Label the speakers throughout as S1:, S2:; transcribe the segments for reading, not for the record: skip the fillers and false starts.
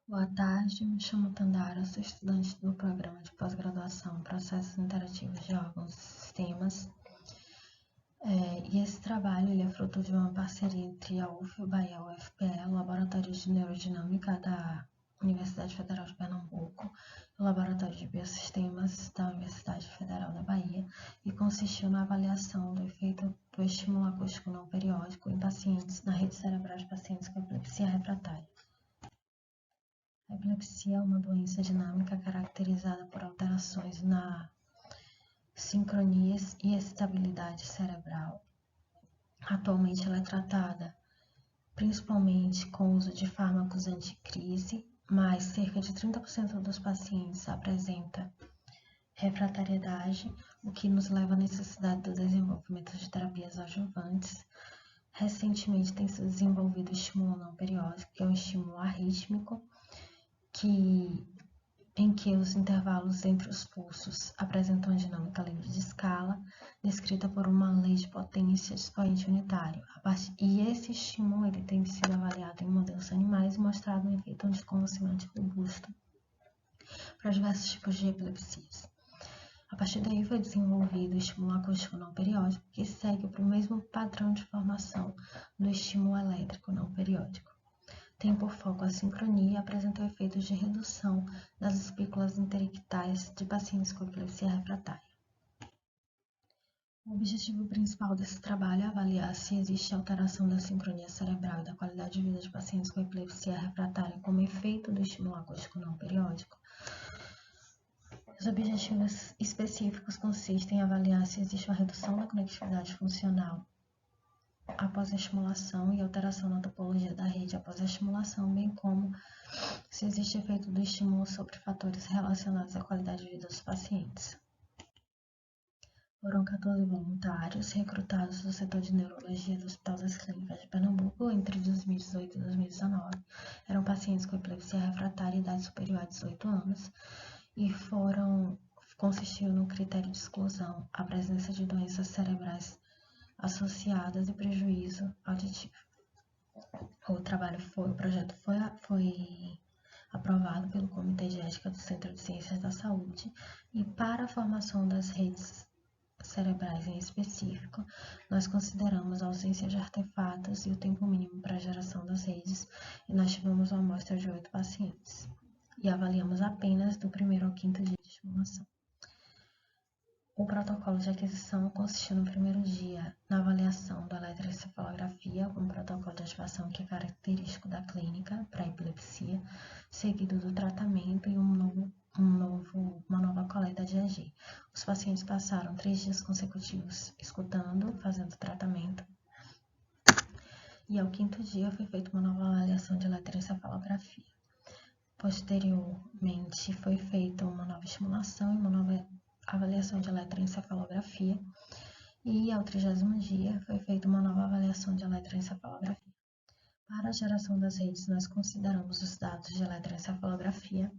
S1: Boa tarde, me chamo Tandara, sou estudante do programa de pós-graduação Processos Interativos de Órgãos e Sistemas. E esse trabalho ele é fruto de uma parceria entre a UFBA, o UFPE, o Laboratório de Neurodinâmica da Universidade Federal de Pernambuco, o Laboratório de Biosistemas da Universidade Federal da Bahia, e consistiu na avaliação do efeito do estímulo acústico não periódico em pacientes na rede cerebral de pacientes com epilepsia refratária. A epilepsia é uma doença dinâmica caracterizada por alterações na sincronia e estabilidade cerebral. Atualmente ela é tratada principalmente com o uso de fármacos anticrise, mas cerca de 30% dos pacientes apresenta refratariedade, o que nos leva à necessidade do desenvolvimento de terapias adjuvantes. Recentemente tem sido desenvolvido o estímulo não periódico, que é um estímulo arrítmico, em que os intervalos entre os pulsos apresentam uma dinâmica livre de escala, descrita por uma lei de potência de expoente unitário. E esse estímulo ele tem sido avaliado em modelos animais e mostrado um efeito anticonvulsivante robusto para diversos tipos de epilepsias. A partir daí foi desenvolvido o estímulo acústico não periódico, que segue para o mesmo padrão de formação do estímulo elétrico não periódico. Tem por foco a sincronia e apresentou efeitos de redução das espículas interictais de pacientes com epilepsia refratária. O objetivo principal desse trabalho é avaliar se existe alteração da sincronia cerebral e da qualidade de vida de pacientes com epilepsia refratária como efeito do estímulo acústico não periódico. Os objetivos específicos consistem em avaliar se existe uma redução da conectividade funcional após a estimulação e alteração na topologia da rede após a estimulação, bem como se existe efeito do estímulo sobre fatores relacionados à qualidade de vida dos pacientes. Foram 14 voluntários recrutados do setor de neurologia do Hospital das Clínicas de Pernambuco entre 2018 e 2019. Eram pacientes com epilepsia refratária e idade superior a 18 anos e consistiu no critério de exclusão a presença de doenças cerebrais associadas e prejuízo auditivo. O projeto foi aprovado pelo Comitê de Ética do Centro de Ciências da Saúde e para a formação das redes cerebrais em específico, nós consideramos a ausência de artefatos e o tempo mínimo para a geração das redes e nós tivemos uma amostra de 8 pacientes e avaliamos apenas do primeiro ao quinto dia de estimulação. O protocolo de aquisição consistiu no primeiro dia na avaliação da eletroencefalografia, um protocolo de ativação que é característico da clínica para epilepsia, seguido do tratamento e uma nova coleta de EG. Os pacientes passaram 3 dias consecutivos escutando, fazendo tratamento, e ao quinto dia foi feita uma nova avaliação de eletroencefalografia. Posteriormente foi feita uma nova estimulação e uma nova avaliação de eletroencefalografia e ao 30º dia foi feita uma nova avaliação de eletroencefalografia. Para a geração das redes, nós consideramos os dados de eletroencefalografia,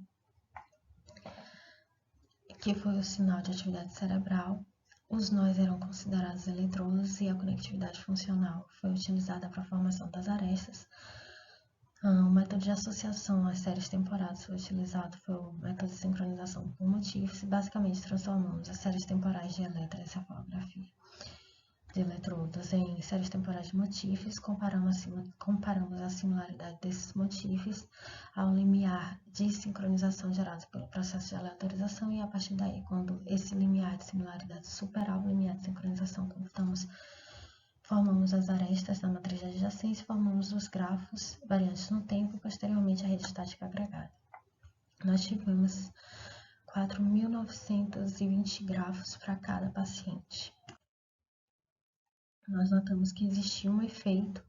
S1: que foi o sinal de atividade cerebral, os nós eram considerados eletrodos e a conectividade funcional foi utilizada para a formação das arestas. O método de associação às séries temporais foi utilizado, foi o método de sincronização por motifs, e basicamente transformamos as séries temporais de eletroencefalografia de eletrodos em séries temporais de motifs, comparamos a similaridade desses motifs ao limiar de sincronização gerado pelo processo de aleatorização e a partir daí, quando esse limiar de similaridade superar o limiar de sincronização, formamos as arestas da matriz de adjacência e formamos os grafos variantes no tempo e posteriormente a rede estática agregada. Nós tivemos 4.920 grafos para cada paciente. Nós notamos que existia um efeito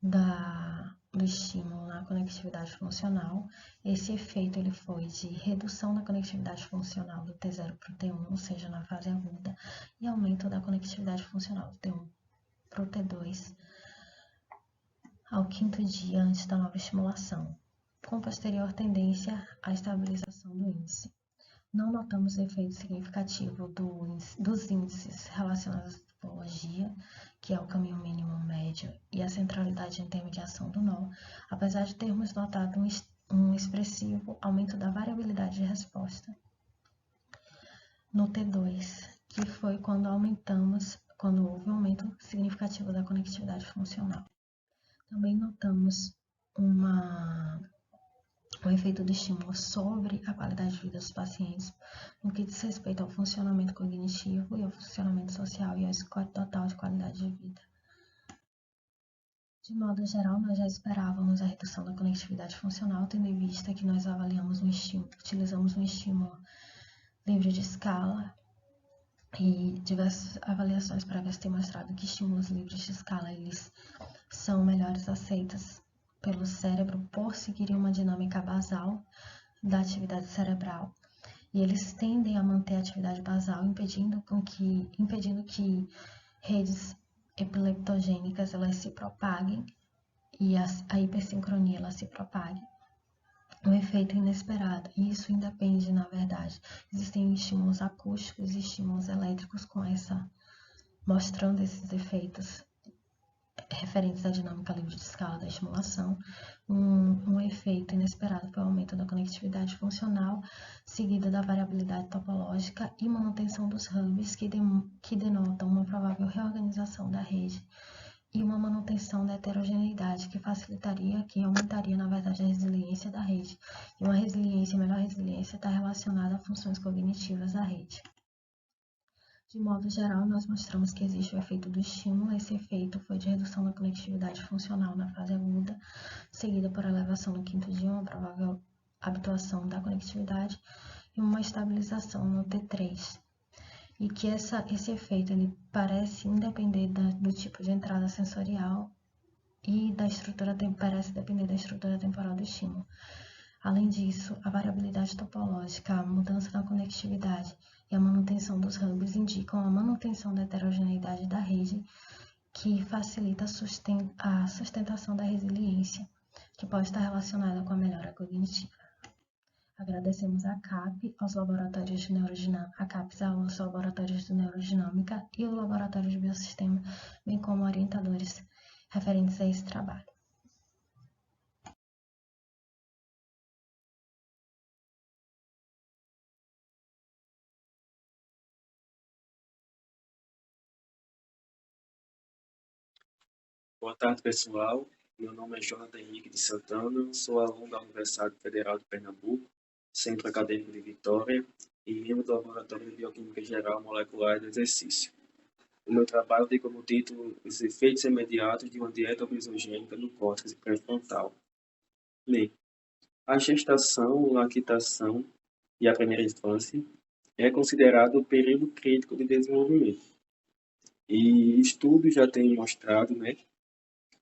S1: do estímulo na conectividade funcional. Esse efeito ele foi de redução da conectividade funcional do T0 para o T1, ou seja, na fase aguda, e aumento da conectividade funcional do T1 para o T2 ao quinto dia antes da nova estimulação, com posterior tendência à estabilização do índice. Não notamos efeito significativo dos índices relacionados à topologia, que é o caminho mínimo médio, e a centralidade de intermediação do nó, apesar de termos notado um expressivo aumento da variabilidade de resposta. No T2, que foi quando houve um aumento significativo da conectividade funcional. Também notamos o efeito do estímulo sobre a qualidade de vida dos pacientes, no que diz respeito ao funcionamento cognitivo e ao funcionamento social e ao score total de qualidade de vida. De modo geral, nós já esperávamos a redução da conectividade funcional, tendo em vista que nós utilizamos um estímulo livre de escala, e diversas avaliações prévias têm mostrado que estímulos livres de escala eles são melhores aceitos pelo cérebro por seguirem uma dinâmica basal da atividade cerebral. E eles tendem a manter a atividade basal, impedindo que redes epileptogênicas elas se propaguem e a hipersincronia ela se propague. Um efeito inesperado, e isso independe, na verdade. Existem estímulos acústicos e estímulos elétricos mostrando esses efeitos referentes à dinâmica livre de escala da estimulação. Um efeito inesperado foi o aumento da conectividade funcional, seguida da variabilidade topológica e manutenção dos hubs, que denotam uma provável reorganização da rede e uma manutenção da heterogeneidade, que aumentaria, na verdade, a resiliência da rede. E melhor resiliência está relacionada a funções cognitivas da rede. De modo geral, nós mostramos que existe o efeito do estímulo. Esse efeito foi de redução da conectividade funcional na fase aguda, seguida por elevação no quinto dia, uma provável habituação da conectividade e uma estabilização no T3. E que esse efeito ele parece independer do tipo de entrada sensorial e parece depender da estrutura temporal do estímulo. Além disso, a variabilidade topológica, a mudança na conectividade e a manutenção dos hubs indicam a manutenção da heterogeneidade da rede, que facilita a sustentação da resiliência, que pode estar relacionada com a melhora cognitiva. Agradecemos à CAPES, aos laboratórios de neurodinâmica e o laboratório de biossistema, bem como orientadores referentes a esse trabalho.
S2: Boa tarde, pessoal. Meu nome é Jonathan Henrique de Santana, sou aluno da Universidade Federal de Pernambuco, Centro Acadêmico de Vitória e membro do Laboratório de Bioquímica Geral Molecular e do Exercício. O meu trabalho tem como título Os efeitos imediatos de uma dieta obesogênica no córtex pré-frontal. Bem, a gestação, lactação e a primeira infância é considerado o período crítico de desenvolvimento. E estudos já têm mostrado,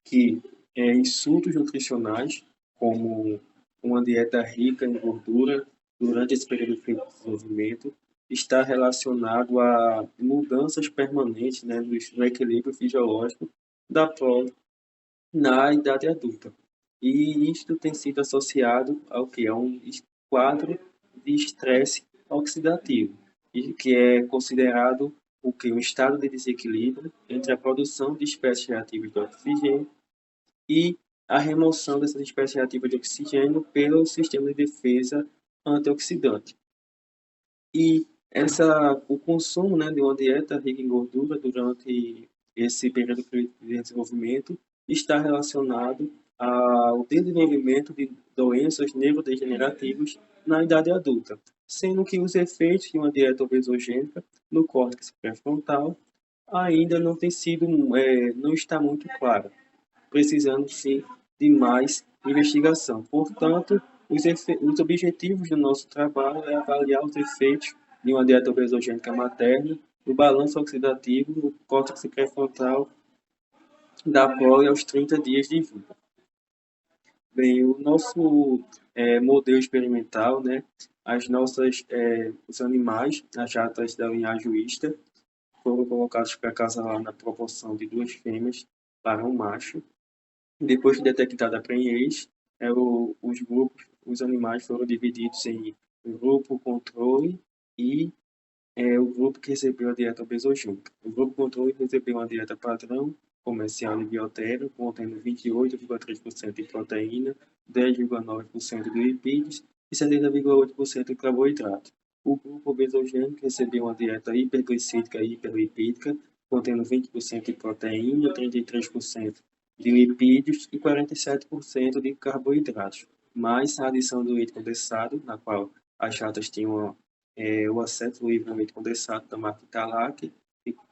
S2: que insultos nutricionais, como uma dieta rica em gordura durante esse período de desenvolvimento, está relacionado a mudanças permanentes, no equilíbrio fisiológico da prole na idade adulta. E isto tem sido associado ao que? A um quadro de estresse oxidativo, e que é considerado o que? Um estado de desequilíbrio entre a produção de espécies reativas de oxigênio e a remoção dessas espécies reativas de oxigênio pelo sistema de defesa antioxidante. E o consumo, de uma dieta rica em gordura durante esse período de desenvolvimento está relacionado ao desenvolvimento de doenças neurodegenerativas na idade adulta, sendo que os efeitos de uma dieta obesogênica no córtex pré-frontal ainda não está muito claro, precisando sim de mais investigação. Portanto, os objetivos do nosso trabalho é avaliar os efeitos de uma dieta obesogênica materna no balanço oxidativo no córtex pré-frontal da prole aos 30 dias de vida. Bem, o nosso modelo experimental, os animais, as ratas da linhagem Wista, foram colocados para acasalar na proporção de 2 fêmeas para um macho. Depois de detectada a prenhez, os animais foram divididos em grupo controle e o grupo que recebeu a dieta obesogênica. O grupo controle recebeu uma dieta padrão comercial de biotério, contendo 28,3% de proteína, 10,9% de lipídios e 70,8% de carboidrato. O grupo obesogênico recebeu uma dieta hiperglicídica e hiperlipídica, contendo 20% de proteína, 33% de lipídios e 47% de carboidratos, mais a adição do leite condensado, na qual as chatas tinham o acesso livre ao leite condensado da marca Italac,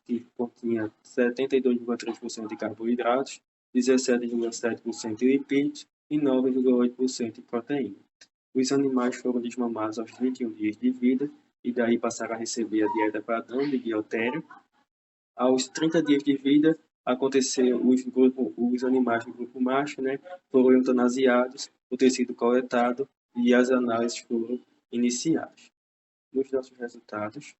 S2: que continha 72,3% de carboidratos, 17,7% de lipídios e 9,8% de proteína. Os animais foram desmamados aos 21 dias de vida e daí passaram a receber a dieta padrão de biotério. Aos 30 dias de vida, aconteceu os animais do grupo macho, né, foram eutanasiados, o tecido coletado e as análises foram iniciadas. Nos nossos resultados,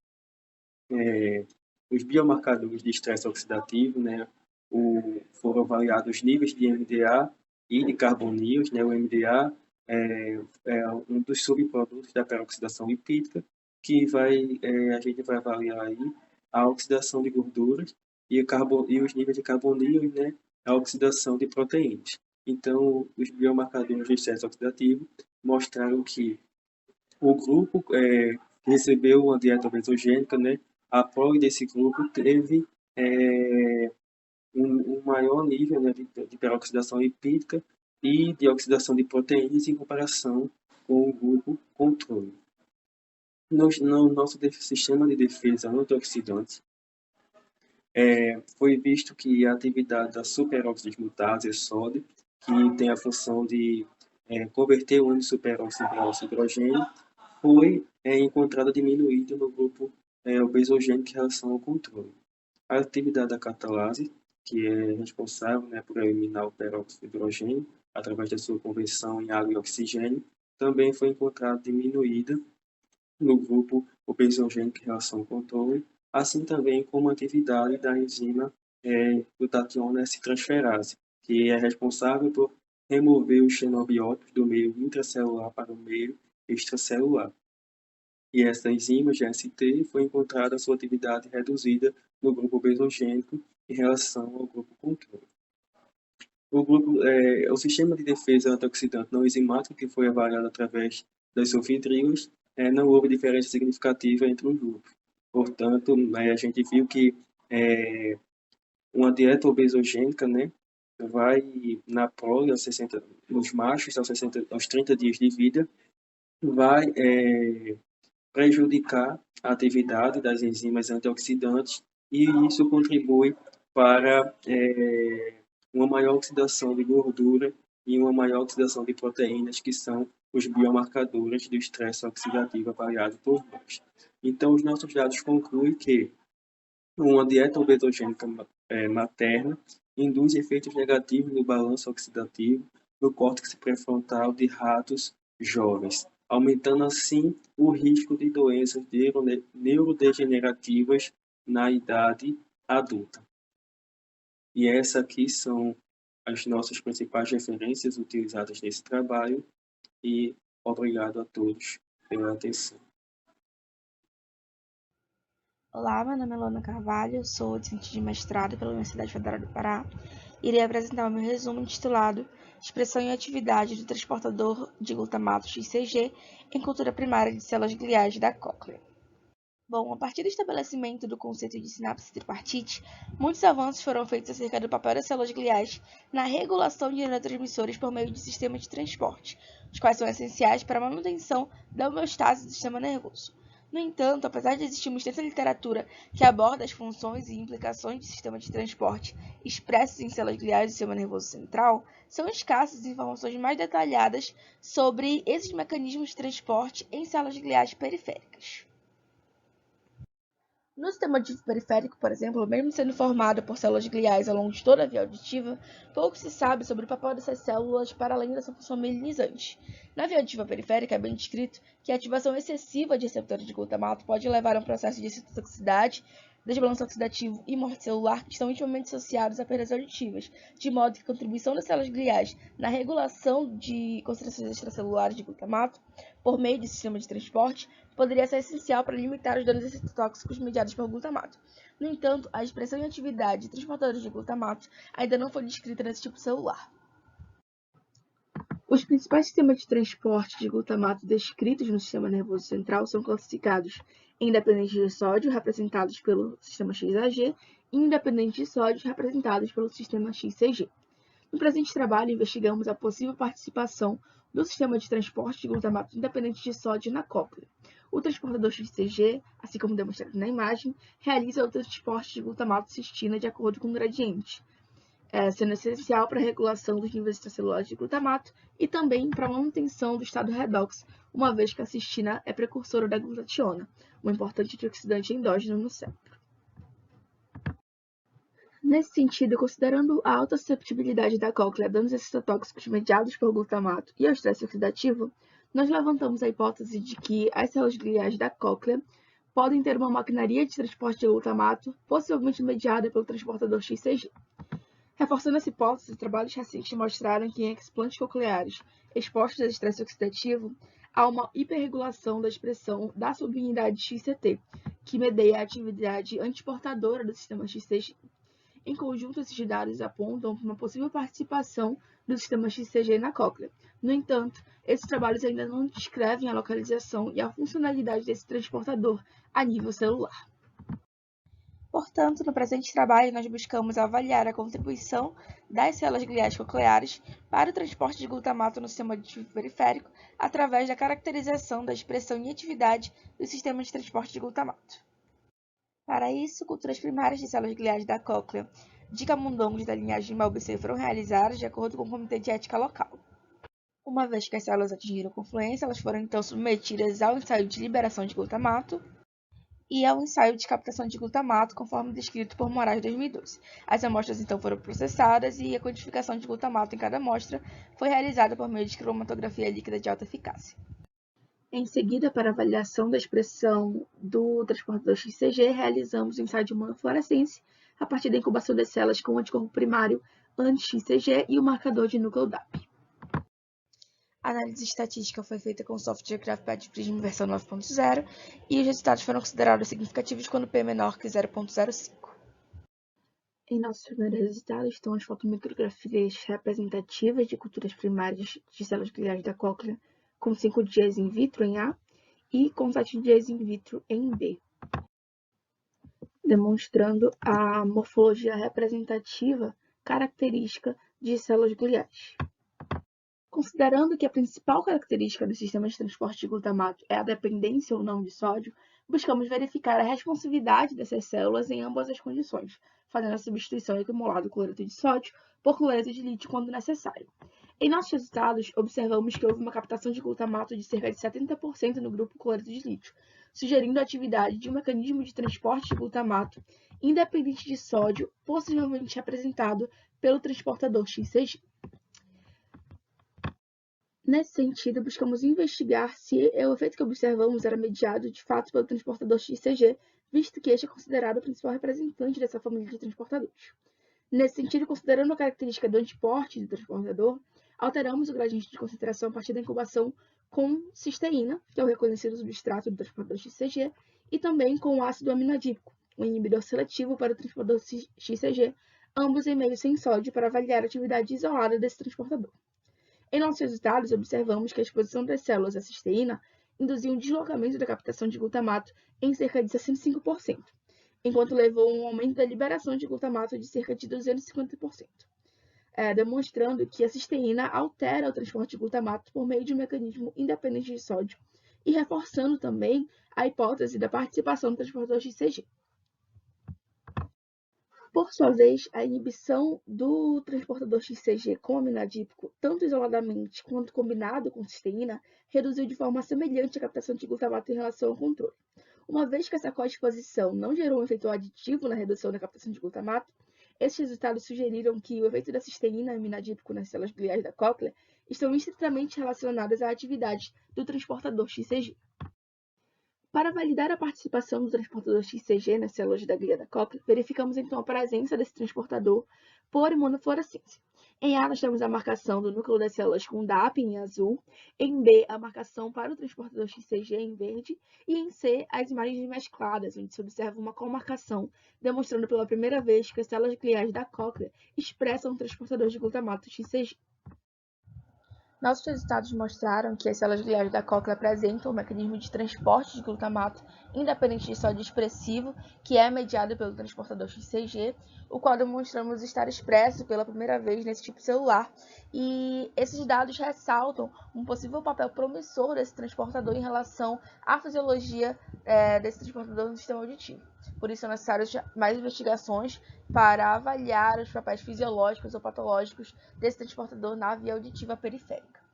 S2: os biomarcadores de estresse oxidativo, né, foram avaliados os níveis de MDA e de carboníleos, né, o MDA é um dos subprodutos da peroxidação lipídica, que a gente vai avaliar aí a oxidação de gorduras e os níveis de carboníleos, né, a oxidação de proteínas. Então, os biomarcadores de estresse oxidativo mostraram que o grupo que recebeu uma dieta obesogênica, né, a prole desse grupo teve um maior nível, né, de peroxidação lipídica e de oxidação de proteínas em comparação com o grupo controle. No nosso sistema de defesa antioxidante, foi visto que a atividade da superóxido dismutase, SOD, que tem a função de converter o superóxido em peróxido de hidrogênio, foi encontrada diminuída no grupo obesogênico em relação ao controle. A atividade da catalase, que é responsável, né, por eliminar o peróxido de hidrogênio através da sua conversão em água e oxigênio, também foi encontrada diminuída no grupo obesogênico em relação ao controle, assim também como a atividade da enzima glutationa S-transferase, que é responsável por remover os xenobióticos do meio intracelular para o meio extracelular. E essa enzima, GST, foi encontrada sua atividade reduzida no grupo obesogênico em relação ao grupo controle. O sistema de defesa antioxidante não enzimático, que foi avaliado através das sulfitrilas, não houve diferença significativa entre os grupos. Portanto, a gente viu que uma dieta obesogênica, né, vai na prole, nos machos, aos 30 dias de vida, vai prejudicar a atividade das enzimas antioxidantes e isso contribui para uma maior oxidação de gordura e uma maior oxidação de proteínas, que são os biomarcadores do estresse oxidativo avaliado por nós. Então, os nossos dados concluem que uma dieta obesogênica materna induz efeitos negativos no balanço oxidativo no córtex pré-frontal de ratos jovens, aumentando assim o risco de doenças neurodegenerativas na idade adulta. E essas aqui são as nossas principais referências utilizadas nesse trabalho e obrigado a todos pela atenção.
S3: Olá, meu nome é Luana Carvalho, sou discente de mestrado pela Universidade Federal do Pará. Irei apresentar o meu resumo intitulado Expressão e Atividade do Transportador de Glutamato XCG em Cultura Primária de Células Gliais da cóclea. Bom, a partir do estabelecimento do conceito de sinapse tripartite, muitos avanços foram feitos acerca do papel das células gliais na regulação de neurotransmissores por meio de sistemas de transporte, os quais são essenciais para a manutenção da homeostase do sistema nervoso. No entanto, apesar de existir uma extensa literatura que aborda as funções e implicações do sistema de transporte expressos em células gliais do sistema nervoso central, são escassas informações mais detalhadas sobre esses mecanismos de transporte em células gliais periféricas. No sistema auditivo periférico, por exemplo, mesmo sendo formado por células gliais ao longo de toda a via auditiva, pouco se sabe sobre o papel dessas células para além dessa função mielinizante. Na via auditiva periférica é bem descrito que a ativação excessiva de receptores de glutamato pode levar a um processo de excitotoxicidade desbalanço oxidativo e morte celular estão intimamente associados a perdas auditivas, de modo que a contribuição das células gliais na regulação de concentrações extracelulares de glutamato, por meio do sistema de transporte, poderia ser essencial para limitar os danos excitotóxicos mediados pelo glutamato. No entanto, a expressão e atividade de transportadores de glutamato ainda não foi descrita nesse tipo celular. Os principais sistemas de transporte de glutamato descritos no sistema nervoso central são classificados em independentes de sódio, representados pelo sistema XAG, e independentes de sódio, representados pelo sistema XCG. No presente trabalho, investigamos a possível participação do sistema de transporte de glutamato independente de sódio na cóclea. O transportador XCG, assim como demonstrado na imagem, realiza o transporte de glutamato cistina de acordo com o gradiente, sendo essencial para a regulação dos níveis extracelulares de glutamato e também para a manutenção do estado redox, uma vez que a cistina é precursora da glutationa, um importante antioxidante endógeno no cérebro. Nesse sentido, considerando a alta susceptibilidade da cóclea a danos excitotóxicos mediados por glutamato e ao estresse oxidativo, nós levantamos a hipótese de que as células gliais da cóclea podem ter uma maquinaria de transporte de glutamato, possivelmente mediada pelo transportador XCG. Reforçando essa hipótese, trabalhos recentes mostraram que em explantes cocleares expostos a estresse oxidativo, há uma hiperregulação da expressão da subunidade XCT, que medeia a atividade antiportadora do sistema XCG. Em conjunto, esses dados apontam para uma possível participação do sistema XCG na cóclea. No entanto, esses trabalhos ainda não descrevem a localização e a funcionalidade desse transportador a nível celular. Portanto, no presente trabalho, nós buscamos avaliar a contribuição das células gliais cocleares para o transporte de glutamato no sistema auditivo periférico através da caracterização da expressão e atividade do sistema de transporte de glutamato. Para isso, culturas primárias de células gliais da cóclea de camundongos da linhagem MALBC foram realizadas de acordo com o Comitê de Ética Local. Uma vez que as células atingiram confluência, elas foram então submetidas ao ensaio de liberação de glutamato e ao ensaio de captação de glutamato, conforme descrito por Moraes 2012. As amostras então foram processadas e a quantificação de glutamato em cada amostra foi realizada por meio de cromatografia líquida de alta eficácia. Em seguida, para avaliação da expressão do transportador XCG, realizamos o ensaio de imunofluorescência a partir da incubação das células com o anticorpo primário anti-XCG e o marcador de núcleo DAP. A análise estatística foi feita com o software GraphPad Prism versão 9.0 e os resultados foram considerados significativos quando P menor que 0.05. Em nossos primeiros resultados estão as fotomicrografias representativas de culturas primárias de células gliais da cóclea com 5 dias in vitro em A e com 7 dias in vitro em B, demonstrando a morfologia representativa característica de células gliais. Considerando que a principal característica do sistema de transporte de glutamato é a dependência ou não de sódio, buscamos verificar a responsividade dessas células em ambas as condições, fazendo a substituição do acumulado cloreto de sódio por cloreto de lítio quando necessário. Em nossos resultados, observamos que houve uma captação de glutamato de cerca de 70% no grupo cloreto de lítio, sugerindo a atividade de um mecanismo de transporte de glutamato independente de sódio, possivelmente representado pelo transportador XCG. Nesse sentido, buscamos investigar se o efeito que observamos era mediado de fato pelo transportador XCG, visto que este é considerado o principal representante dessa família de transportadores. Nesse sentido, considerando a característica do antiporte do transportador, alteramos o gradiente de concentração a partir da incubação com cisteína, que é o reconhecido substrato do transportador XCG, e também com o ácido aminodípico, um inibidor seletivo para o transportador XCG, ambos em meio sem sódio para avaliar a atividade isolada desse transportador. Em nossos resultados, observamos que a exposição das células à cisteína induziu um deslocamento da captação de glutamato em cerca de 65%, enquanto levou a um aumento da liberação de glutamato de cerca de 250%, demonstrando que a cisteína altera o transporte de glutamato por meio de um mecanismo independente de sódio e reforçando também a hipótese da participação do transportador XCG. Por sua vez, a inibição do transportador XCG com aminodípico, tanto isoladamente quanto combinado com cisteína, reduziu de forma semelhante a captação de glutamato em relação ao controle. Uma vez que essa coexposição não gerou um efeito aditivo na redução da captação de glutamato, esses resultados sugeriram que o efeito da cisteína aminodípico nas células gliais da cóclea estão estritamente relacionados à atividade do transportador XCG. Para validar a participação do transportador XCG nas células da glia da cóclea, verificamos então a presença desse transportador por imunofluorescência. Em A, nós temos a marcação do núcleo das células com DAP em azul, em B, a marcação para o transportador XCG em verde, e em C, as imagens mescladas, onde se observa uma comarcação, demonstrando pela primeira vez que as células gliais da cóclea expressam o transportador de glutamato XCG. Nossos resultados mostraram que as células gliais da cóclea apresentam um mecanismo de transporte de glutamato independente de sódio expressivo, que é mediado pelo transportador XCG, o qual demonstramos estar expresso pela primeira vez nesse tipo celular. E esses dados ressaltam um possível papel promissor desse transportador em relação à fisiologia desse transportador no sistema auditivo. Por isso, são necessárias mais investigações para avaliar os papéis fisiológicos ou patológicos desse transportador na via auditiva periférica.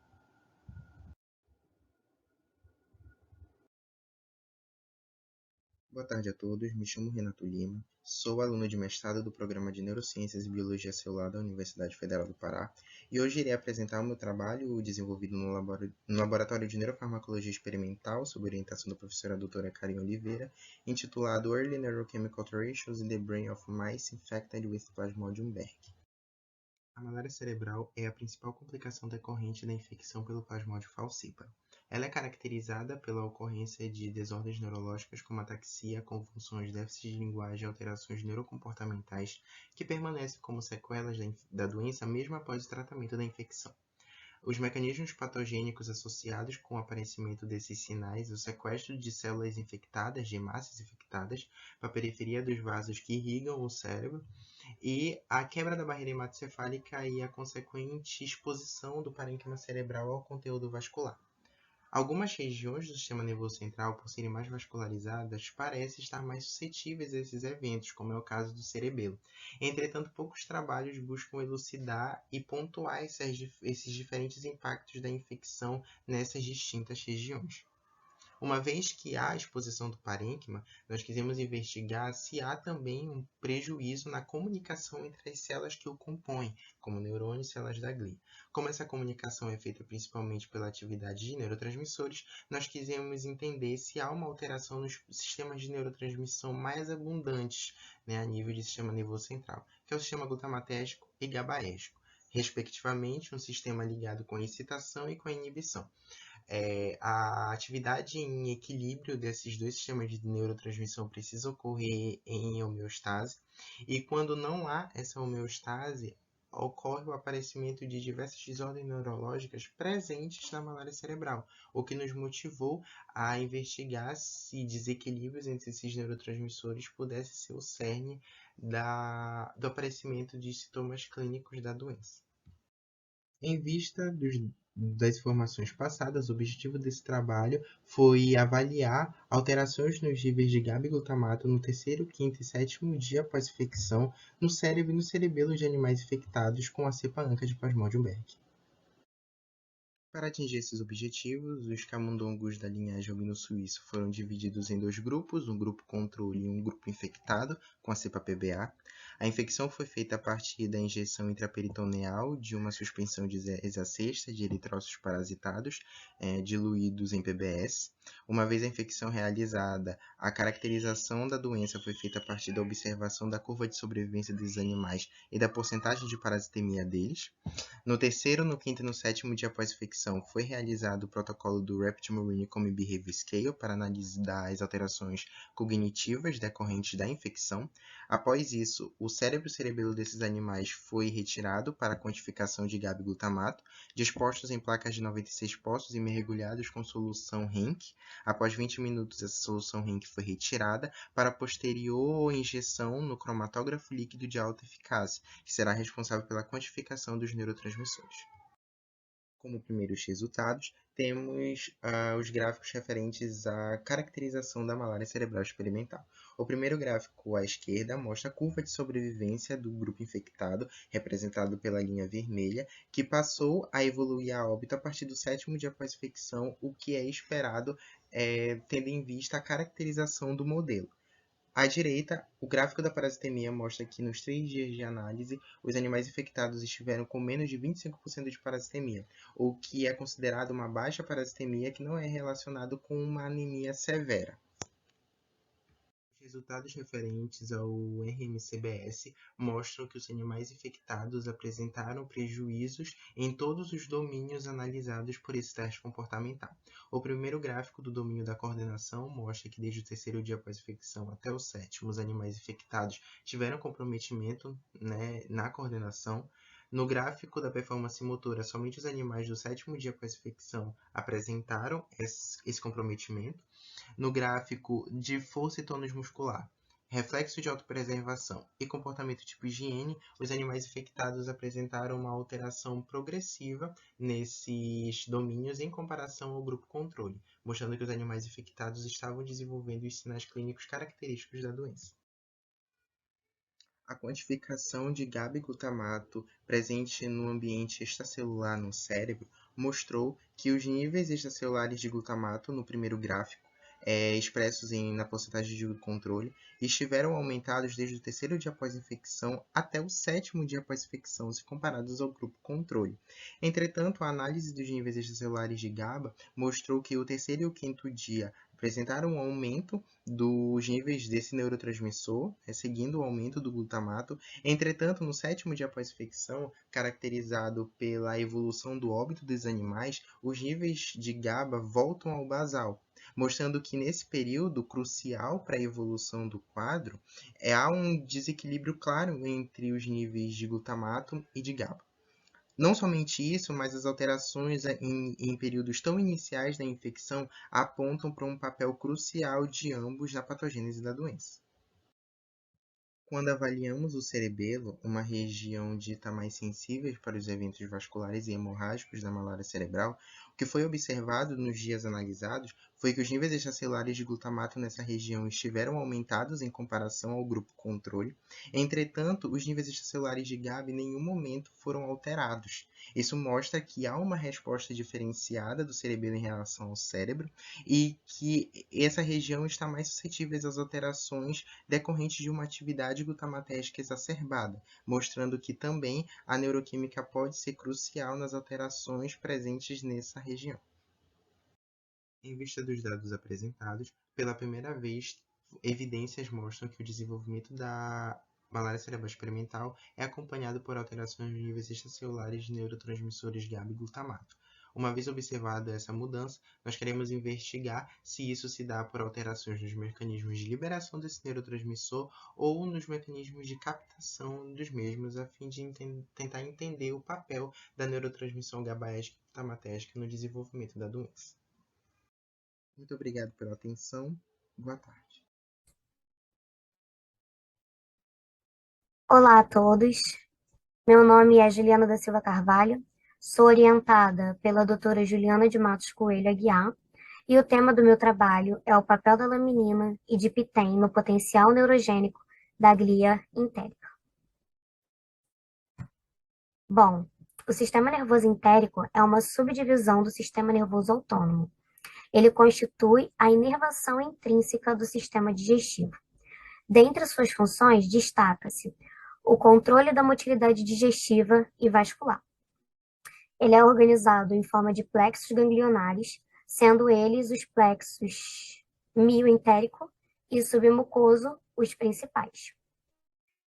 S4: Boa tarde a todos, me chamo Renato Lima, sou aluno de mestrado do Programa de Neurociências e Biologia Celular da Universidade Federal do Pará e hoje irei apresentar o meu trabalho desenvolvido no Laboratório de Neurofarmacologia Experimental sob orientação da professora doutora Karen Oliveira, intitulado Early Neurochemical Alterations in the Brain of Mice Infected with Plasmodium Berg. A malária cerebral é a principal complicação decorrente da infecção pelo Plasmodium falciparum. Ela é caracterizada pela ocorrência de desordens neurológicas como ataxia, convulsões, déficit de linguagem e alterações neurocomportamentais que permanecem como sequelas da doença mesmo após o tratamento da infecção. Os mecanismos patogênicos associados com o aparecimento desses sinais, o sequestro de células infectadas, de hemácias infectadas, para a periferia dos vasos que irrigam o cérebro, e a quebra da barreira hematocefálica e a consequente exposição do parênquima cerebral ao conteúdo vascular. Algumas regiões do sistema nervoso central, por serem mais vascularizadas, parecem estar mais suscetíveis a esses eventos, como é o caso do cerebelo. Entretanto, poucos trabalhos buscam elucidar e pontuar esses diferentes impactos da infecção nessas distintas regiões. Uma vez que há a exposição do parênquima, nós quisemos investigar se há também um prejuízo na comunicação entre as células que o compõem, como neurônios e células da glia. Como essa comunicação é feita principalmente pela atividade de neurotransmissores, nós quisemos entender se há uma alteração nos sistemas de neurotransmissão mais abundantes, a nível de sistema nervoso central, que é o sistema glutamatérgico e GABAérgico, respectivamente um sistema ligado com a excitação e com a inibição. A atividade em equilíbrio desses dois sistemas de neurotransmissão precisa ocorrer em homeostase, e quando não há essa homeostase, ocorre o aparecimento de diversas desordens neurológicas presentes na malária cerebral, o que nos motivou a investigar se desequilíbrios entre esses neurotransmissores pudesse ser o cerne do aparecimento de sintomas clínicos da doença. Em vista das informações passadas, o objetivo desse trabalho foi avaliar alterações nos níveis de GABA e glutamato no terceiro, quinto e sétimo dia após infecção no cérebro e no cerebelo de animais infectados com a cepa ANCA de Plasmodium Berg. Para atingir esses objetivos, os camundongos da linhagem albino-suíço foram divididos em dois grupos, um grupo controle e um grupo infectado com a cepa PBA. A infecção foi feita a partir da injeção intraperitoneal de uma suspensão de hexacesta de eritrócitos parasitados, diluídos em PBS. Uma vez a infecção realizada, a caracterização da doença foi feita a partir da observação da curva de sobrevivência desses animais e da porcentagem de parasitemia deles. No terceiro, no quinto e no sétimo dia após a infecção, foi realizado o protocolo do Rapid Marine Behavior Scale para analisar as alterações cognitivas decorrentes da infecção. Após isso, o cérebro e cerebelo desses animais foi retirado para a quantificação de GABA e glutamato, dispostos em placas de 96 postos e mergulhados com solução Henck. Após 20 minutos, essa solução Henck foi retirada para posterior injeção no cromatógrafo líquido de alta eficácia, que será responsável pela quantificação dos neurotransmissores. Como primeiros resultados, temos os gráficos referentes à caracterização da malária cerebral experimental. O primeiro gráfico à esquerda mostra a curva de sobrevivência do grupo infectado, representado pela linha vermelha, que passou a evoluir a óbito a partir do sétimo dia após infecção, o que é esperado, tendo em vista a caracterização do modelo. À direita, o gráfico da parasitemia mostra que nos 3 dias de análise, os animais infectados estiveram com menos de 25% de parasitemia, o que é considerado uma baixa parasitemia que não é relacionado com uma anemia severa. Resultados referentes ao RMCBS mostram que os animais infectados apresentaram prejuízos em todos os domínios analisados por esse teste comportamental. O primeiro gráfico do domínio da coordenação mostra que desde o terceiro dia após infecção até o sétimo, os animais infectados tiveram comprometimento, na coordenação. No gráfico da performance motora, somente os animais do sétimo dia após infecção apresentaram esse comprometimento. No gráfico de força e tônus muscular, reflexo de autopreservação e comportamento tipo higiene, os animais infectados apresentaram uma alteração progressiva nesses domínios em comparação ao grupo controle, mostrando que os animais infectados estavam desenvolvendo os sinais clínicos característicos da doença. A quantificação de GABA e glutamato presente no ambiente extracelular no cérebro mostrou que os níveis extracelulares de glutamato no primeiro gráfico, expressos na porcentagem de controle, estiveram aumentados desde o terceiro dia após infecção até o sétimo dia após infecção, se comparados ao grupo controle. Entretanto, a análise dos níveis extracelulares de GABA mostrou que o terceiro e o quinto dia apresentaram um aumento dos níveis desse neurotransmissor, seguindo o aumento do glutamato. Entretanto, no sétimo dia após infecção, caracterizado pela evolução do óbito dos animais, os níveis de GABA voltam ao basal, mostrando que nesse período crucial para a evolução do quadro, há um desequilíbrio claro entre os níveis de glutamato e de GABA. Não somente isso, mas as alterações em períodos tão iniciais da infecção apontam para um papel crucial de ambos na patogênese da doença. Quando avaliamos o cerebelo, uma região dita mais sensível para os eventos vasculares e hemorrágicos da malária cerebral, o que foi observado nos dias analisados foi que os níveis extracelulares de glutamato nessa região estiveram aumentados em comparação ao grupo controle. Entretanto, os níveis extracelulares de GABA em nenhum momento foram alterados. Isso mostra que há uma resposta diferenciada do cerebelo em relação ao cérebro e que essa região está mais suscetível às alterações decorrentes de uma atividade glutamatégica exacerbada, mostrando que também a neuroquímica pode ser crucial nas alterações presentes nessa região. Em vista dos dados apresentados, pela primeira vez, evidências mostram que o desenvolvimento da malária cerebral experimental é acompanhado por alterações nos níveis extracelulares de neurotransmissores GABA e glutamato. Uma vez observada essa mudança, nós queremos investigar se isso se dá por alterações nos mecanismos de liberação desse neurotransmissor ou nos mecanismos de captação dos mesmos, a fim de tentar entender o papel da neurotransmissão GABAérgica e glutamatérgica no desenvolvimento da doença. Muito obrigado pela atenção. Boa tarde.
S5: Olá a todos. Meu nome é Juliana da Silva Carvalho. Sou orientada pela doutora Juliana de Matos Coelho Aguiar e o tema do meu trabalho é o papel da laminina e de Pittem no potencial neurogênico da glia entérica. Bom, o sistema nervoso entérico é uma subdivisão do sistema nervoso autônomo. Ele constitui a inervação intrínseca do sistema digestivo. Dentre suas funções, destaca-se o controle da motilidade digestiva e vascular. Ele é organizado em forma de plexos ganglionares, sendo eles os plexos mioentérico e submucoso os principais.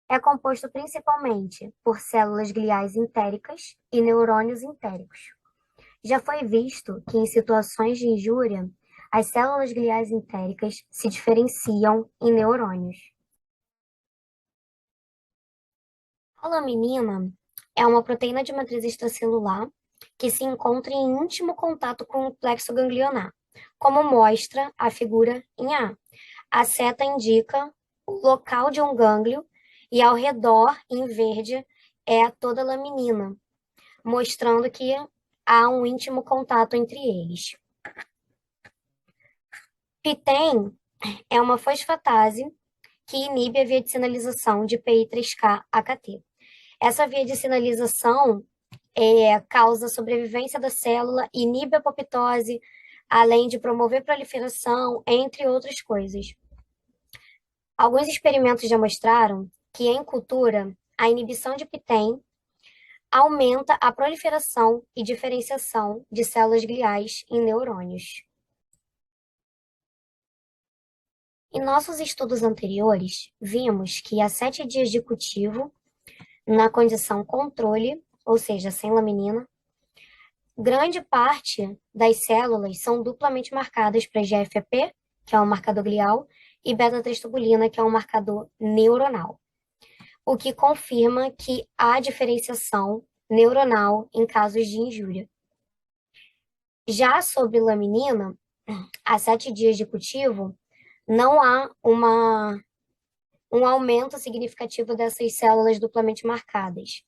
S5: É composto principalmente por células gliais entéricas e neurônios entéricos. Já foi visto que em situações de injúria, as células gliais entéricas se diferenciam em neurônios. A laminina é uma proteína de matriz extracelular que se encontra em íntimo contato com o plexo ganglionar, como mostra a figura em A. A seta indica o local de um gânglio e ao redor, em verde, é toda a laminina, mostrando que há um íntimo contato entre eles. Pittem é uma fosfatase que inibe a via de sinalização de PI3K-AKT. Essa via de sinalização causa a sobrevivência da célula, inibe a apoptose, além de promover proliferação, entre outras coisas. Alguns experimentos já mostraram que, em cultura, a inibição de Pittem aumenta a proliferação e diferenciação de células gliais em neurônios. Em nossos estudos anteriores, vimos que há 7 dias de cultivo, na condição controle, ou seja, sem laminina, grande parte das células são duplamente marcadas para GFAP, que é um marcador glial, e beta-3 tubulina, que é um marcador neuronal, o que confirma que há diferenciação neuronal em casos de injúria. Já sobre laminina, há 7 dias de cultivo, não há um aumento significativo dessas células duplamente marcadas,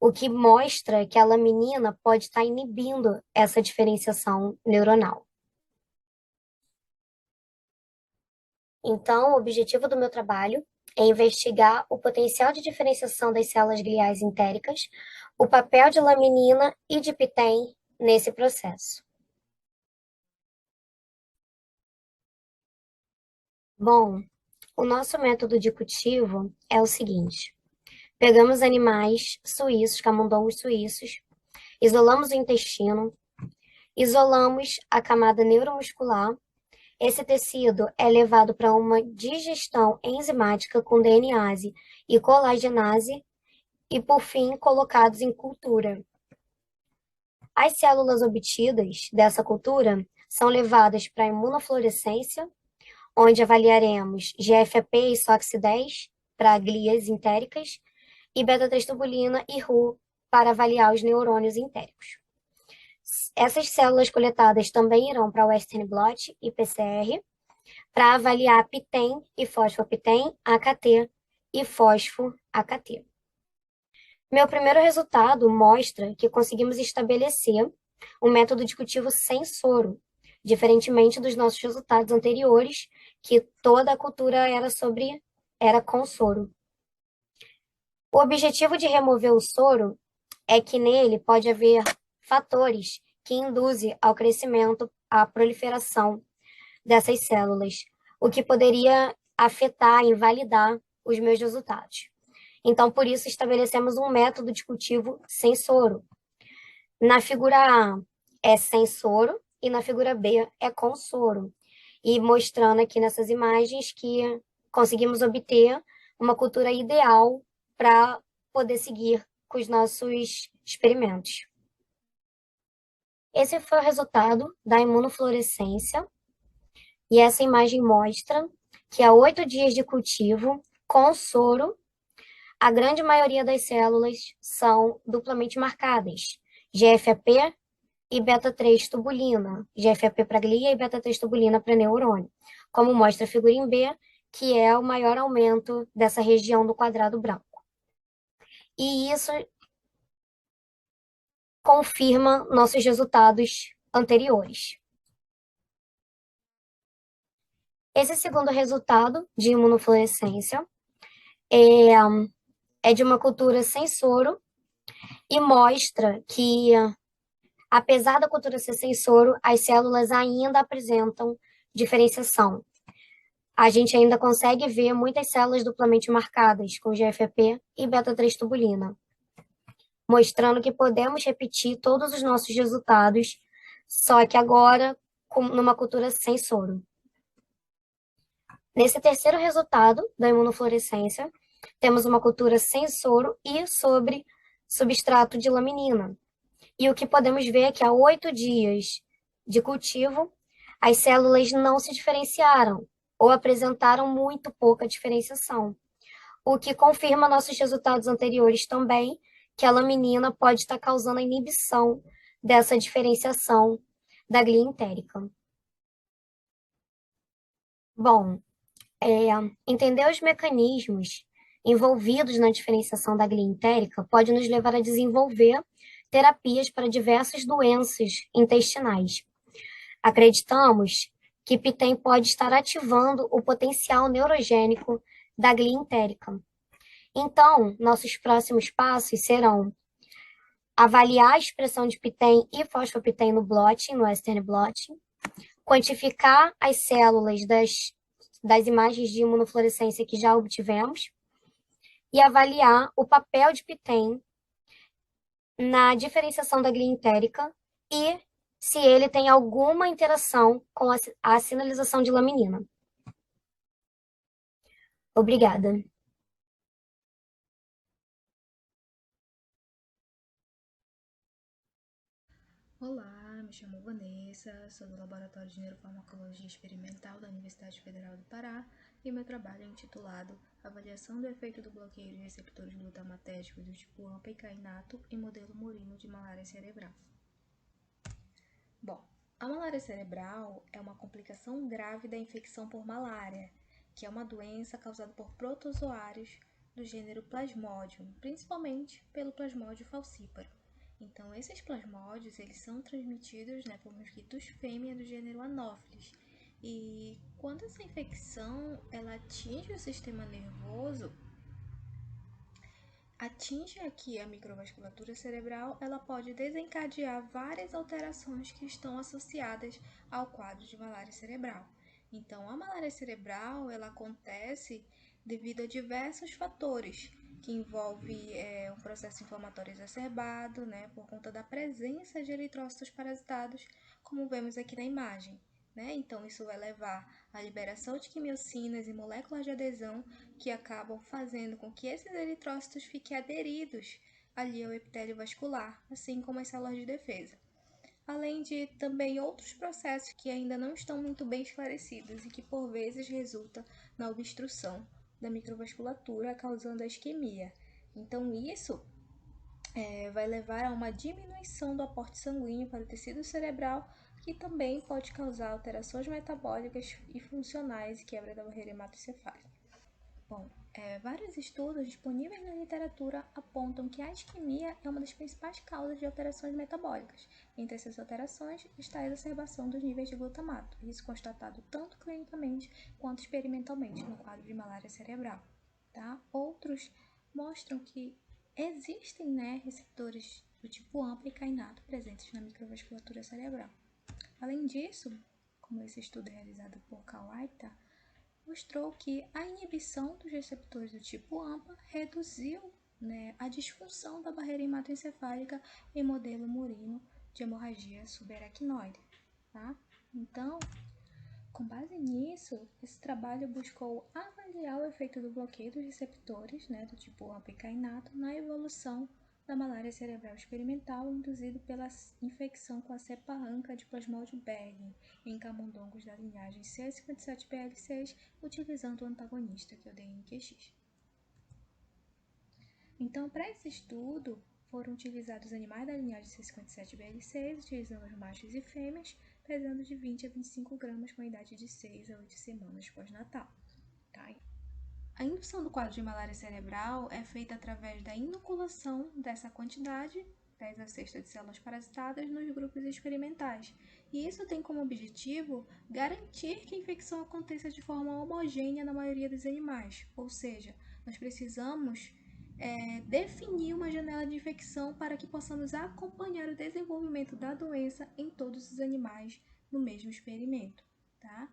S5: o que mostra que a laminina pode estar inibindo essa diferenciação neuronal. Então, o objetivo do meu trabalho é investigar o potencial de diferenciação das células gliais entéricas, o papel de laminina e de PTEN nesse processo. Bom, o nosso método de cultivo é o seguinte: pegamos animais suíços, camundongos suíços, isolamos o intestino, isolamos a camada neuromuscular. Esse tecido é levado para uma digestão enzimática com DNase e colagenase e, por fim, colocados em cultura. As células obtidas dessa cultura são levadas para a imunofluorescência, onde avaliaremos GFAP e SOX10 para glias entéricas e beta-3 tubulina e Ru para avaliar os neurônios entéricos. Essas células coletadas também irão para o Western blot e PCR para avaliar PTEN e fosfo-PTEN, AKT e fosfo-AKT. Meu primeiro resultado mostra que conseguimos estabelecer um método de cultivo sem soro, diferentemente dos nossos resultados anteriores, que toda a cultura era com soro. O objetivo de remover o soro é que nele pode haver fatores que induzem ao crescimento, à proliferação dessas células, o que poderia afetar, invalidar os meus resultados. Então, por isso, estabelecemos um método de cultivo sem soro. Na figura A é sem soro e na figura B é com soro. E mostrando aqui nessas imagens que conseguimos obter uma cultura ideal para poder seguir com os nossos experimentos. Esse foi o resultado da imunofluorescência, e essa imagem mostra que há 8 dias de cultivo com soro, a grande maioria das células são duplamente marcadas, GFAP e beta-3 tubulina, GFAP para glia e beta-3 tubulina para neurônio, como mostra a figura em B, que é o maior aumento dessa região do quadrado branco. E isso confirma nossos resultados anteriores. Esse segundo resultado de imunofluorescência é de uma cultura sem soro e mostra que, apesar da cultura ser sem soro, as células ainda apresentam diferenciação. A gente ainda consegue ver muitas células duplamente marcadas com GFAP e beta-3 tubulina, mostrando que podemos repetir todos os nossos resultados, só que agora numa cultura sem soro. Nesse terceiro resultado da imunofluorescência, temos uma cultura sem soro e sobre substrato de laminina. E o que podemos ver é que há 8 dias de cultivo, as células não se diferenciaram ou apresentaram muito pouca diferenciação, o que confirma nossos resultados anteriores também, que a laminina pode estar causando a inibição dessa diferenciação da glia entérica. Bom, entender os mecanismos envolvidos na diferenciação da glia entérica pode nos levar a desenvolver terapias para diversas doenças intestinais. Acreditamos que PTEN pode estar ativando o potencial neurogênico da glia entérica. Então, nossos próximos passos serão avaliar a expressão de PTEN e fosfo-PTEN no blotting, no Western blotting, quantificar as células das imagens de imunofluorescência que já obtivemos e avaliar o papel de PTEN na diferenciação da glia entérica e se ele tem alguma interação com a sinalização de laminina. Obrigada.
S6: Olá, me chamo Vanessa, sou do Laboratório de Neurofarmacologia Experimental da Universidade Federal do Pará e meu trabalho é intitulado Avaliação do efeito do bloqueio de receptores glutamatérgicos do tipo AMPA e cainato em modelo murino de malária cerebral. Bom, a malária cerebral é uma complicação grave da infecção por malária, que é uma doença causada por protozoários do gênero Plasmodium, principalmente pelo Plasmodium falciparum. Então, esses plasmódios, eles são transmitidos, por mosquitos fêmea do gênero Anopheles. E quando essa infecção ela atinge o sistema nervoso, atinge aqui a microvasculatura cerebral, ela pode desencadear várias alterações que estão associadas ao quadro de malária cerebral. Então, a malária cerebral ela acontece devido a diversos fatores, que envolve um processo inflamatório exacerbado, por conta da presença de eritrócitos parasitados, como vemos aqui na imagem. Então, isso vai levar à liberação de quimiocinas e moléculas de adesão que acabam fazendo com que esses eritrócitos fiquem aderidos ali ao epitélio vascular, assim como as células de defesa. Além de também outros processos que ainda não estão muito bem esclarecidos e que por vezes resultam na obstrução da microvasculatura, causando a isquemia. Então, isso vai levar a uma diminuição do aporte sanguíneo para o tecido cerebral, que também pode causar alterações metabólicas e funcionais e quebra da barreira hematoencefálica. Bom, vários estudos disponíveis na literatura apontam que a isquemia é uma das principais causas de alterações metabólicas. Entre essas alterações está a exacerbação dos níveis de glutamato, isso constatado tanto clinicamente quanto experimentalmente no quadro de malária cerebral. Tá? Outros mostram que existem receptores do tipo AMPA e cainato presentes na microvasculatura cerebral. Além disso, como esse estudo realizado por Kawaita, mostrou que a inibição dos receptores do tipo AMPA reduziu a disfunção da barreira hematoencefálica em modelo murino de hemorragia subaracnoide. Tá? Então, com base nisso, esse trabalho buscou avaliar o efeito do bloqueio dos receptores do tipo AMPA e cainato na evolução da malária cerebral experimental induzido pela infecção com a cepa ANCA de Plasmodium bergeri em camundongos da linhagem C57BL6, utilizando o antagonista, que é o DNQX. Então, para esse estudo, foram utilizados animais da linhagem C57BL6, utilizando os machos e fêmeas, pesando de 20 a 25 gramas com a idade de 6 a 8 semanas pós-natal. Tá? A indução do quadro de malária cerebral é feita através da inoculação dessa quantidade, 10 a 6 de células parasitadas, nos grupos experimentais. E isso tem como objetivo garantir que a infecção aconteça de forma homogênea na maioria dos animais. Ou seja, nós precisamos definir uma janela de infecção para que possamos acompanhar o desenvolvimento da doença em todos os animais no mesmo experimento. Tá?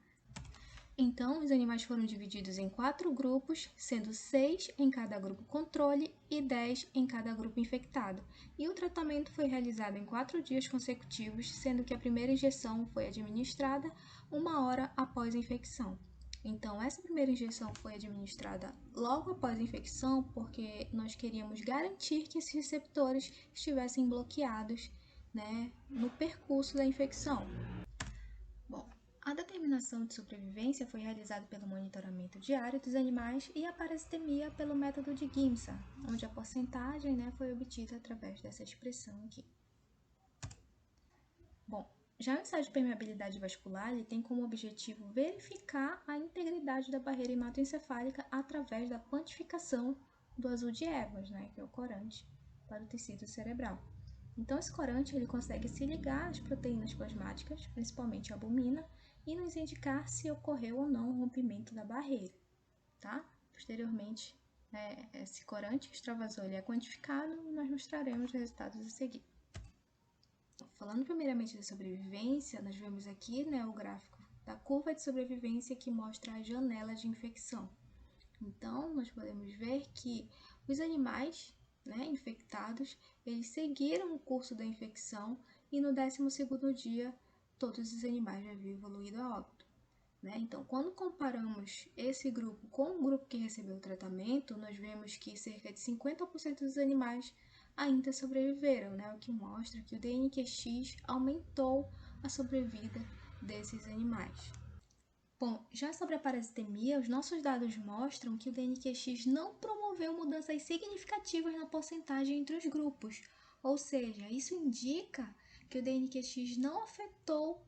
S6: Então, os animais foram divididos em 4 grupos, sendo 6 em cada grupo controle e 10 em cada grupo infectado. E o tratamento foi realizado em 4 dias consecutivos, sendo que a primeira injeção foi administrada 1 hora após a infecção. Então, essa primeira injeção foi administrada logo após a infecção, porque nós queríamos garantir que esses receptores estivessem bloqueados no percurso da infecção. Bom, a determinação de sobrevivência foi realizada pelo monitoramento diário dos animais e a parasitemia pelo método de Giemsa, onde a porcentagem foi obtida através dessa expressão aqui. Bom, já o ensaio de permeabilidade vascular ele tem como objetivo verificar a integridade da barreira hematoencefálica através da quantificação do azul de Evans, que é o corante para o tecido cerebral. Então, esse corante ele consegue se ligar às proteínas plasmáticas, principalmente a albumina, e nos indicar se ocorreu ou não o rompimento da barreira. Tá? Posteriormente, esse corante extravasor ele é quantificado e nós mostraremos os resultados a seguir. Falando primeiramente da sobrevivência, nós vemos aqui o gráfico da curva de sobrevivência que mostra a janela de infecção. Então, nós podemos ver que os animais infectados, eles seguiram o curso da infecção e no 12º dia, todos os animais já haviam evoluído a óbito. né? Então, quando comparamos esse grupo com o grupo que recebeu o tratamento, nós vemos que cerca de 50% dos animais ainda sobreviveram, né? O que mostra que o DNQX aumentou a sobrevida desses animais. Bom, já sobre a parasitemia, os nossos dados mostram que o DNQX não promoveu mudanças significativas na porcentagem entre os grupos, ou seja, isso indica que o DNQX não afetou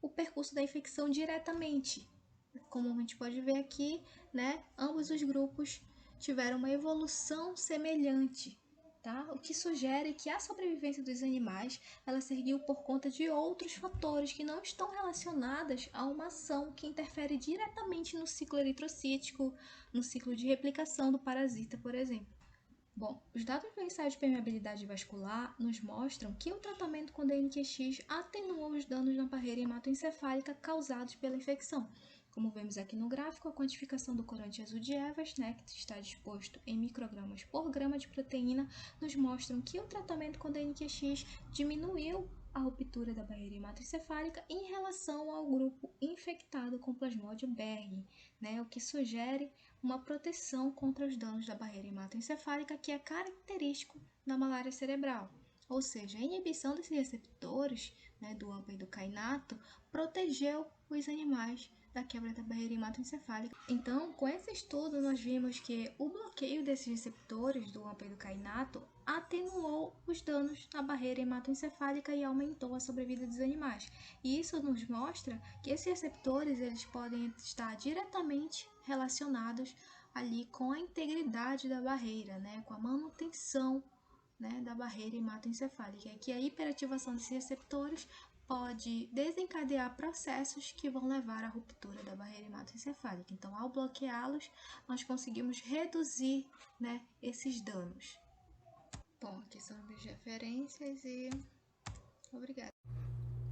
S6: o percurso da infecção diretamente. Como a gente pode ver aqui, né, ambos os grupos tiveram uma evolução semelhante, tá? O que sugere que a sobrevivência dos animais ela seguiu por conta de outros fatores que não estão relacionados a uma ação que interfere diretamente no ciclo eritrocítico, no ciclo de replicação do parasita, por exemplo. Bom, os dados do ensaio de permeabilidade vascular nos mostram que o tratamento com DNQX atenuou os danos na barreira hematoencefálica causados pela infecção. Como vemos aqui no gráfico, a quantificação do corante azul de Evans, né, que está disposto em microgramas por grama de proteína, nos mostram que o tratamento com DNQX diminuiu a ruptura da barreira hematoencefálica em relação ao grupo infectado com Plasmodium bergii, né, o que sugere uma proteção contra os danos da barreira hematoencefálica que é característico da malária cerebral. Ou seja, a inibição desses receptores, né, do AMPA e do kainato, protegeu os animais da quebra da barreira hematoencefálica. Então, com esse estudo, nós vimos que o bloqueio desses receptores do AMPA e do kainato atenuou os danos na barreira hematoencefálica e aumentou a sobrevida dos animais. E isso nos mostra que esses receptores eles podem estar diretamente relacionados ali com a integridade da barreira, né, com a manutenção, né, da barreira hematoencefálica, e que a hiperativação desses receptores pode desencadear processos que vão levar à ruptura da barreira hematoencefálica. Então, ao bloqueá-los, nós conseguimos reduzir, né, esses danos. Bom, aqui são minhas referências e obrigada.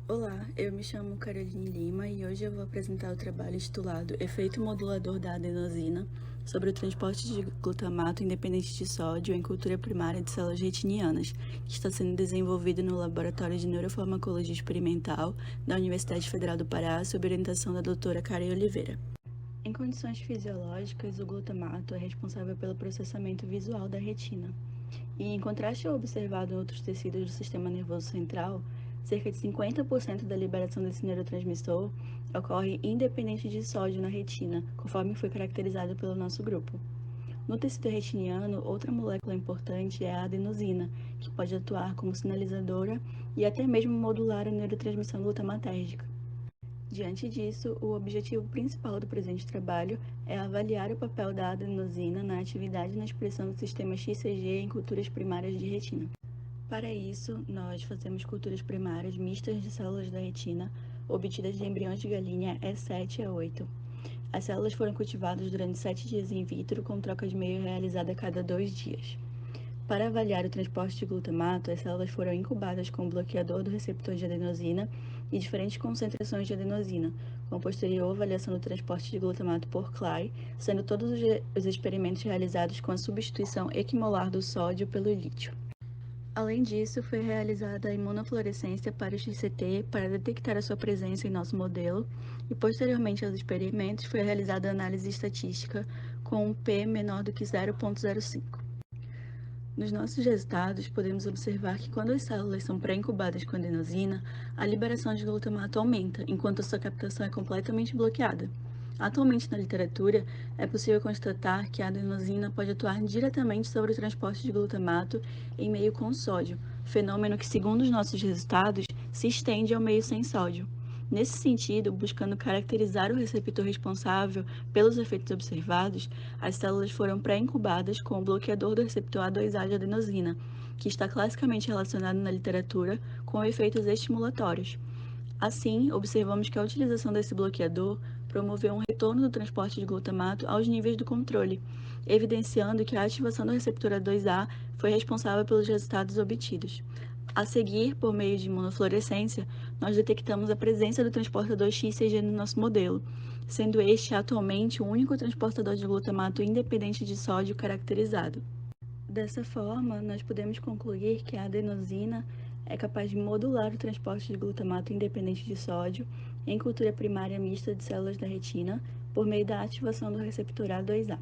S7: Olá, eu me chamo Caroline Lima e hoje eu vou apresentar o trabalho intitulado Efeito modulador da adenosina sobre o transporte de glutamato independente de sódio em cultura primária de células retinianas, que está sendo desenvolvido no Laboratório de Neurofarmacologia Experimental da Universidade Federal do Pará, sob orientação da doutora Karen Oliveira. Em condições fisiológicas, o glutamato é responsável pelo processamento visual da retina. E, em contraste ao observado em outros tecidos do sistema nervoso central, cerca de 50% da liberação desse neurotransmissor ocorre independente de sódio na retina, conforme foi caracterizado pelo nosso grupo. No tecido retiniano, outra molécula importante é a adenosina, que pode atuar como sinalizadora e até mesmo modular a neurotransmissão glutamatérgica. Diante disso, o objetivo principal do presente trabalho é avaliar o papel da adenosina na atividade e na expressão do sistema XCG em culturas primárias de retina. Para isso, nós fazemos culturas primárias mistas de células da retina, obtidas de embriões de galinha E7-A8. As células foram cultivadas durante 7 dias in vitro, com troca de meio realizada a cada 2 dias. Para avaliar o transporte de glutamato, as células foram incubadas com o bloqueador do receptor de adenosina e diferentes concentrações de adenosina, com posterior avaliação do transporte de glutamato por Clay, sendo todos os experimentos realizados com a substituição equimolar do sódio pelo lítio. Além disso, foi realizada a imunofluorescência para o XCT para detectar a sua presença em nosso modelo e, posteriormente aos experimentos, foi realizada a análise estatística com um P menor do que 0,05. Nos nossos resultados, podemos observar que quando as células são pré-incubadas com adenosina, a liberação de glutamato aumenta, enquanto a sua captação é completamente bloqueada. Atualmente, na literatura, é possível constatar que a adenosina pode atuar diretamente sobre o transporte de glutamato em meio com sódio, fenômeno que, segundo os nossos resultados, se estende ao meio sem sódio. Nesse sentido, buscando caracterizar o receptor responsável pelos efeitos observados, as células foram pré-incubadas com o bloqueador do receptor A2A de adenosina, que está classicamente relacionado na literatura com efeitos estimulatórios. Assim, observamos que a utilização desse bloqueador promoveu um retorno do transporte de glutamato aos níveis do controle, evidenciando que a ativação do receptor A2A foi responsável pelos resultados obtidos. A seguir, por meio de imunofluorescência, nós detectamos a presença do transportador XCG no nosso modelo, sendo este atualmente o único transportador de glutamato independente de sódio caracterizado. Dessa forma, nós podemos concluir que a adenosina é capaz de modular o transporte de glutamato independente de sódio em cultura primária mista de células da retina por meio da ativação do receptor A2A.